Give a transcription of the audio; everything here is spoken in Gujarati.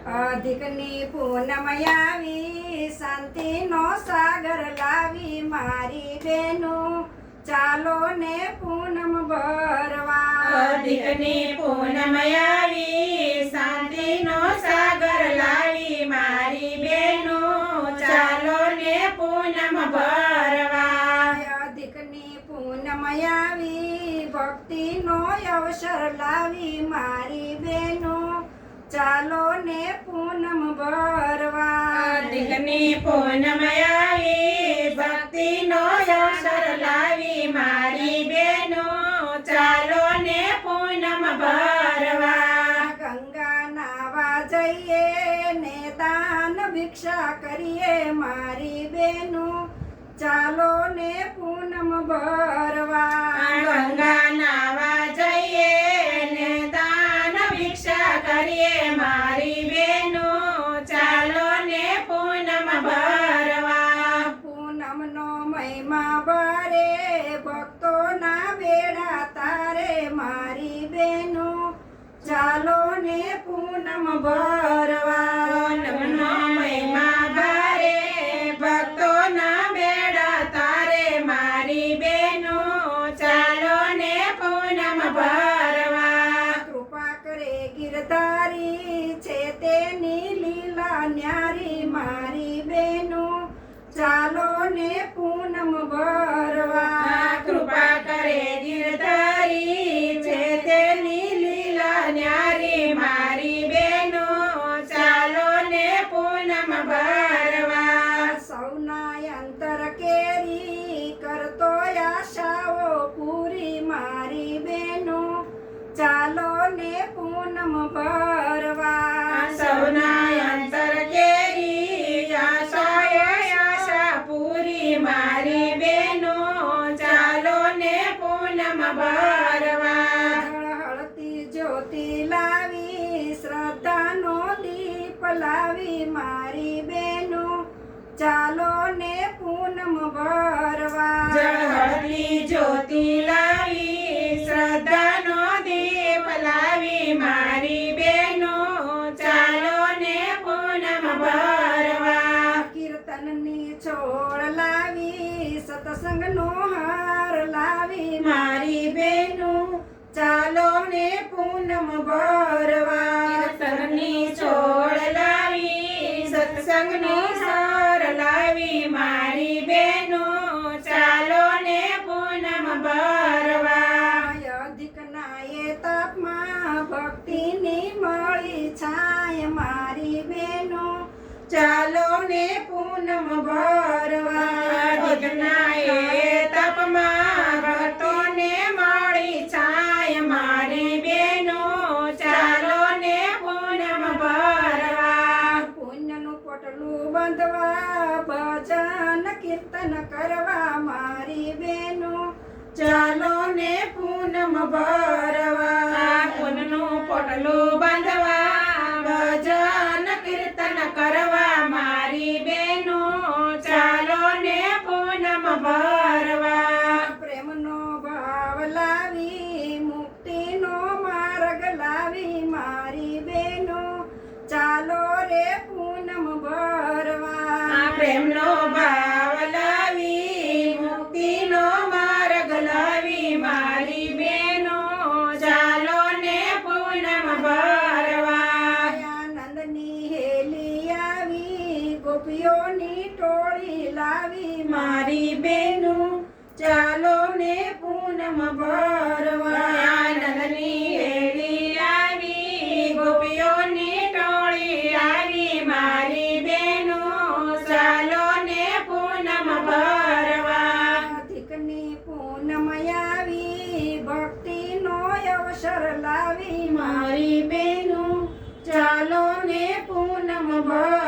અધિકની પૂનમ આવી શાંતિનો સાગર લાવી મારી બેનો ચાલો ને પૂનમ ભરવા અધિકની પૂનમ આવી શાંતિનો સાગર લાવી મારી બેનો ચાલો ને પૂનમ ભરવા અધિકની પૂનમ આવી ભક્તિનો અવસર લાવી મારી બેનો ચાલો ને પૂનમ ભરવા અધિકની પૂનમ આવી ભક્તિનો અવસર લાવી મારી બેનો ચાલો ને પૂનમ ભરવા ગંગા નાવા જઈએ ને દાન ભિક્ષા કરીએ મારી બેનો ચાલો ને પૂનમ ભરવા ગંગા નાવા જઈએ ને દાન ભિક્ષા કરીએ મારી બેનો ચાલો ને પૂનમ ભરવા પૂનમનો મહિમા ભરે ભક્તોના બેડા તારે મારી બેનો ચાલો ને પૂનમ ભરવા પૂનમનો મહિમા ભારે ભક્તોના બેડા તારે મારી બેનો ચાલો ને પૂનમ ભરવા કૃપા કરે ગિરધારી છે તેની લીલા ન્યારી મારી બેનો ચાલો ને પૂનમ ભરવા કૃપા કરે ગિરધારી છે તેની લીલા ન્યારી મારી બેનો ચાલો ને પૂનમ ભરવા સૌના અંતર કેરી કરતો આશાઓ પૂરી મારી બેનો ચાલો ને પૂનમ ભરવા સૌના અંતર કેરી આશા પૂરી મારી બેનો ચાલો ને પૂનમ ભરવા હળતી જ્યોતિ લાવી શ્રદ્ધાનો દીપ લાવી મારી બેનો ચાલો ને પૂનમ ભરવા જળહળતી જ્યોતિ લાવી શ્રદ્ધાનો દીપ લાવી મારી બેનો ચાલો ને પૂનમ ભરવા કીર્તનની છોડ લાવી સત્સંગનો હાર લાવી મારી બેનો ચાલો ને પૂનમ ભરવા કીર્તનની છોડ લાવી સત્સંગની સાર લાવી મારી બેનો ચાલો ને પૂનમ ભરવા અધિકના એ તાપમાં ભક્તિની મળી છાય મારી બેનો ચાલો ને પૂનમ ભરવા અધિકના એ તપમાં ભક્તોને મળી છાય મારી બેનો ચાલો ને પૂનમ ભરવા પુણ્યનું પોટલું બાંધવા ભજન કીર્તન કરવા મારી બેનો ચાલો ને પૂનમ ભરવા પુનનું પોટલું બાંધવા ભજન કીર્તન કરવા મારી બેનો ચાલો ને પૂનમ ભરવા પ્રેમનો ભાવ લાવી મુક્તિનો માર્ગ લાવી મારી બેનો ચાલો રે પૂનમ ભરવા પ્રેમનો ભાવ લાવી મુક્તિનો માર્ગ લાવી મારી બેનો ચાલો ને પૂનમ ભરવા આનંદની હેલી આવી ગોપીઓની ટોળી લાવી મારી બેનો ચાલો ને પૂનમ ભરવા આનંદની હેલી આવી ગોપીઓની ટોળી આવી મારી બેનો ચાલો ને પૂનમ ભરવા અધિકની પૂનમ આવી ભક્તિનો અવસર લાવી મારી બેનો ચાલો ને પૂનમ ભરવા